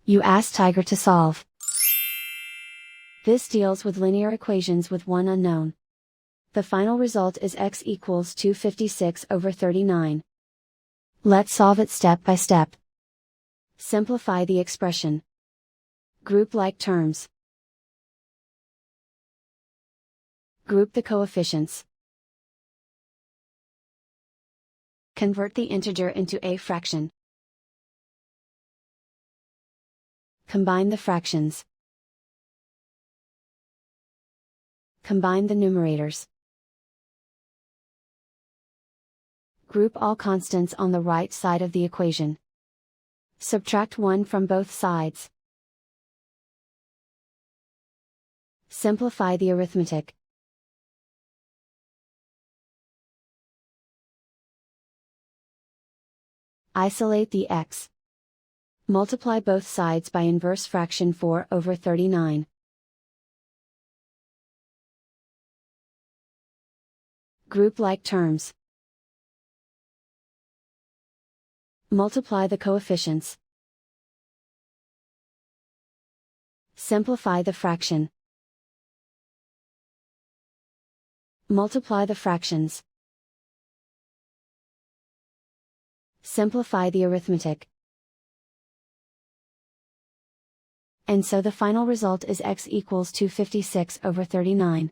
You ask Tiger to solve. This deals with linear equations with one unknown. The final result is x equals 256/39. Let's solve it step by step. Simplify the expression. Group like terms. Group the coefficients. Convert the integer into a fraction. Combine the fractions. Combine the numerators. Group all constants on the right side of the equation. Subtract 1 from both sides. Simplify the arithmetic. Isolate the x. Multiply both sides by inverse fraction 4/39. Group like terms. Multiply the coefficients. Simplify the fraction. Multiply the fractions. Simplify the arithmetic. And so the final result is x equals 256/39.